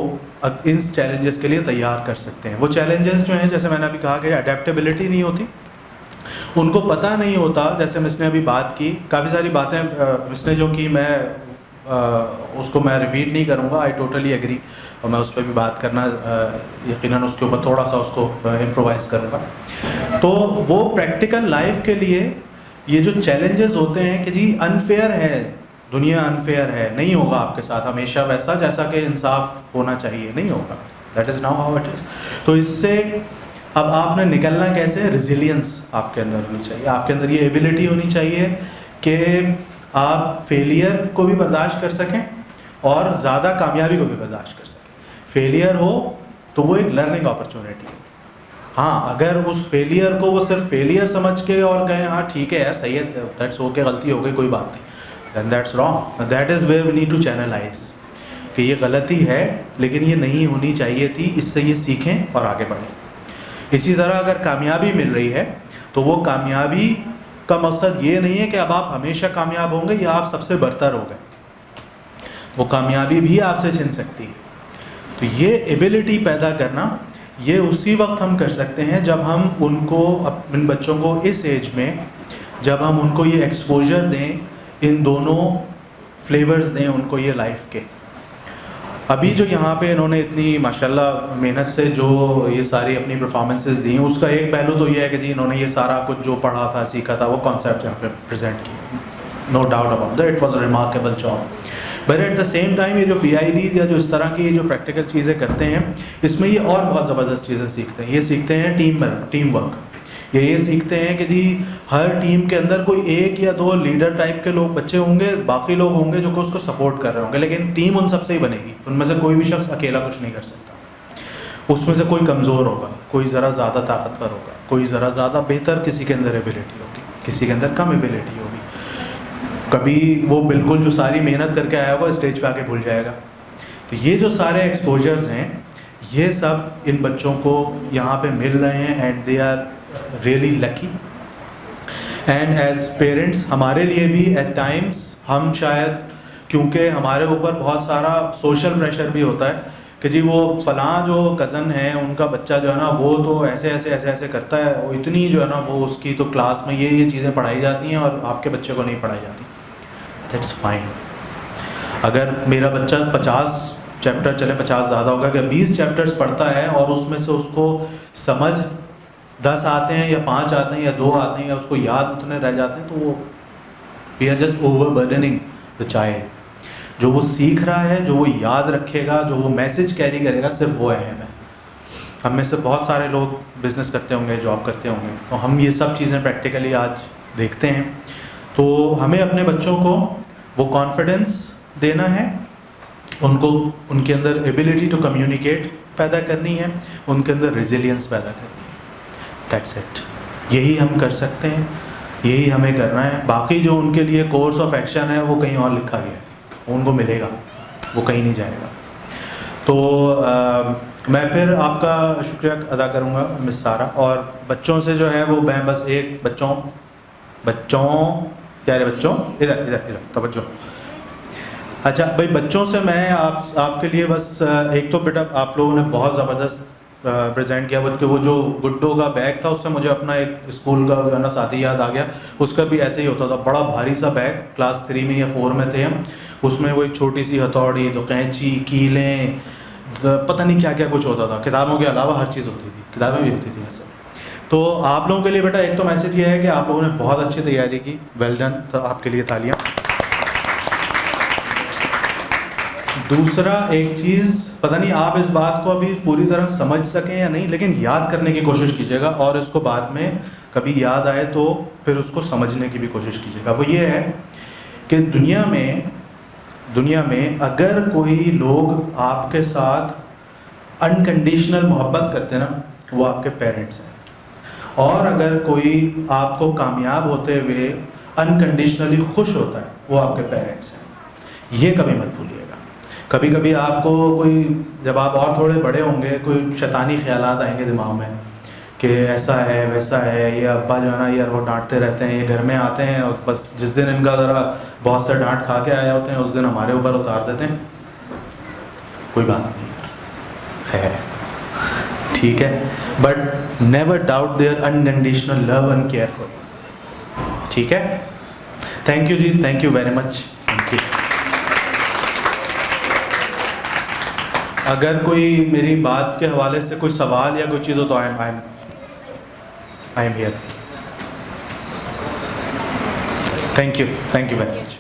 J: इन चैलेंजेस के लिए तैयार कर सकते हैं। वो चैलेंजेस जो हैं, जैसे मैंने अभी कहा कि अडेप्टेबिलिटी नहीं होती, उनको पता नहीं होता। जैसे मिस ने अभी बात की, काफ़ी सारी बातें मिस ने जो की, मैं उसको मैं रिपीट नहीं करूँगा, आई टोटली एग्री, और मैं उस पर भी बात करना यकीनन उसके ऊपर थोड़ा सा उसको इम्प्रोवाइज़ करूँगा। तो वो प्रैक्टिकल लाइफ के लिए ये जो चैलेंजेस होते हैं कि जी अनफेयर है, दुनिया अनफेयर है, नहीं होगा आपके साथ हमेशा वैसा जैसा कि इंसाफ होना चाहिए, नहीं होगा, that is now how it is. तो इससे अब आपने निकलना कैसे? रिजिलियंस आपके अंदर होनी चाहिए, आपके अंदर ये एबिलिटी होनी चाहिए कि आप फेलियर को भी बर्दाश्त कर सकें और ज़्यादा कामयाबी को भी बर्दाश्त कर सकें। फेलियर हो तो वो एक लर्निंग अपॉर्चुनिटी है। हाँ, अगर उस फेलियर को वो सिर्फ फेलियर समझ के और कहें हाँ ठीक है यार, सही है, दैट्स ओके, गलती हो गई, कोई बात नहीं, then that's wrong. That is where we need to channelize कि ये गलती है लेकिन ये नहीं होनी चाहिए थी, इससे ये सीखें और आगे बढ़ें। इसी तरह अगर कामयाबी मिल रही है तो वो कामयाबी का मकसद ये नहीं है कि अब आप हमेशा कामयाब होंगे या आप सबसे बरतर हो गए, वो कामयाबी भी आपसे छिन सकती है। तो ये एबिलिटी पैदा करना, ये उसी वक्त हम कर सकते हैं जब हम उनको, इन बच्चों को इस एज में जब हम उनको ये एक्सपोजर दें, इन दोनों फ्लेवर्स दें उनको ये लाइफ के। अभी जो यहाँ पे इन्होंने इतनी माशाल्लाह मेहनत से जो ये सारी अपनी परफॉर्मेंसेस दी, उसका एक पहलू तो ये है कि जी इन्होंने ये सारा कुछ जो पढ़ा था, सीखा था, वो कॉन्सेप्ट यहाँ पे प्रेजेंट किया, no doubt about that, it was a remarkable job. But at the same time ये जो PIDs या जो इस तरह की जो प्रैक्टिकल चीज़ें करते हैं, इसमें ये और बहुत ज़बरदस्त चीज़ें सीखते हैं। ये सीखते हैं टीम वर्क, ये सीखते हैं कि जी हर टीम के अंदर कोई एक या दो लीडर टाइप के लोग, बच्चे होंगे, बाकी लोग होंगे जो कि उसको सपोर्ट कर रहे होंगे, लेकिन टीम उन सबसे ही बनेगी। उनमें से कोई भी शख्स अकेला कुछ नहीं कर सकता। उसमें से कोई कमज़ोर होगा, कोई ज़रा ज़्यादा ताकतवर होगा, कोई ज़रा ज़्यादा बेहतर, किसी के अंदर एबिलिटी होगी, किसी के अंदर कम एबिलिटी होगी। कभी वो बिल्कुल जो सारी मेहनत करके आया होगा स्टेज पे आके भूल जाएगा। तो ये जो सारे एक्सपोजर्स हैं, ये सब इन बच्चों को यहाँ पे मिल रहे हैं, and they are really lucky. And as parents हमारे लिए भी एट टाइम्स हम शायद, क्योंकि हमारे ऊपर बहुत सारा सोशल प्रेशर भी होता है कि जी वो फ़लाँ जो कज़न है उनका बच्चा जो है ना वो तो ऐसे करता है, वो इतनी जो है ना वो उसकी तो क्लास में ये चीज़ें पढ़ाई जाती हैं और आपके बच्चे को नहीं पढ़ाई जाती। That's fine. अगर मेरा बच्चा 50 चैप्टर, चले 50 ज़्यादा होगा, अगर 20 चैप्टर्स पढ़ता है और उसमें से उसको समझ 10 आते हैं या 5 आते हैं या 2 आते हैं या उसको याद उतने रह जाते हैं, तो वो we are just overburdening the child. जो वो सीख रहा है, जो वो याद रखेगा, जो वो मैसेज कैरी करेगा, सिर्फ वो अहम है। हम में से बहुत सारे लोग बिज़नेस करते होंगे, जॉब करते होंगे, तो हम ये सब चीज़ें प्रैक्टिकली आज देखते हैं। तो हमें अपने बच्चों को वो कॉन्फिडेंस देना है, उनको उनके अंदर एबिलिटी टू कम्युनिकेट पैदा करनी है, उनके अंदर रेजिलियंस पैदा करनी है। That's it. यही हम कर सकते हैं, यही हमें करना है। बाकी जो उनके लिए कोर्स ऑफ एक्शन है वो कहीं और लिखा गया है, उनको मिलेगा, वो कहीं नहीं जाएगा। तो मैं फिर आपका शुक्रिया अदा करूँगा मिस सारा, और बच्चों से जो है वो मैं बस एक बच्चों प्यारे बच्चों, इधर तवज्जो। अच्छा भाई, बच्चों से मैं आपके लिए बस एक तो बेटा आप लोगों ने बहुत ज़बरदस्त प्रेजेंट किया, बल्कि वो जो गुड्डो का बैग था उससे मुझे अपना एक स्कूल का जो ना साथी याद आ गया। उसका भी ऐसे ही होता था, बड़ा भारी सा बैग, क्लास 3 में या 4 में थे हम। उसमें वो एक छोटी सी हथौड़ी, दो कैंची, कीलें, पता नहीं क्या क्या कुछ होता था। किताबों के अलावा हर चीज़ होती थी, किताबें भी होती थी वैसे। तो आप लोगों के लिए बेटा एक तो मैसेज ये है कि आप लोगों ने बहुत अच्छी तैयारी की, वेल डन, तो आपके लिए तालियां। दूसरा एक चीज़, पता नहीं आप इस बात को अभी पूरी तरह समझ सकें या नहीं, लेकिन याद करने की कोशिश कीजिएगा, और इसको बाद में कभी याद आए तो फिर उसको समझने की भी कोशिश कीजिएगा। वो ये है कि दुनिया में अगर कोई लोग आपके साथ अनकंडीशनल मोहब्बत करते हैं ना, वो आपके पेरेंट्स हैं। और अगर कोई आपको कामयाब होते हुए अनकंडीशनली खुश होता है, वो आपके पेरेंट्स हैं। ये कभी मत भूलिएगा। कभी कभी आपको कोई, जब आप और थोड़े बड़े होंगे, कोई शैतानी ख्यालात आएंगे दिमाग में कि ऐसा है वैसा है, ये अब्बा जो है ना यार वो डांटते रहते हैं, ये घर में आते हैं और बस जिस दिन इनका ज़रा बहुत से डांट खा के आए होते हैं उस दिन हमारे ऊपर उतार देते हैं। कोई बात नहीं यार, खैर है, ठीक है, but never doubt their unconditional love and care for you. ठीक है, thank you ji, thank you very much, thank you. अगर कोई मेरी बात के हवाले से कोई सवाल या कोई चीज़ हो तो I am here. Thank you very much.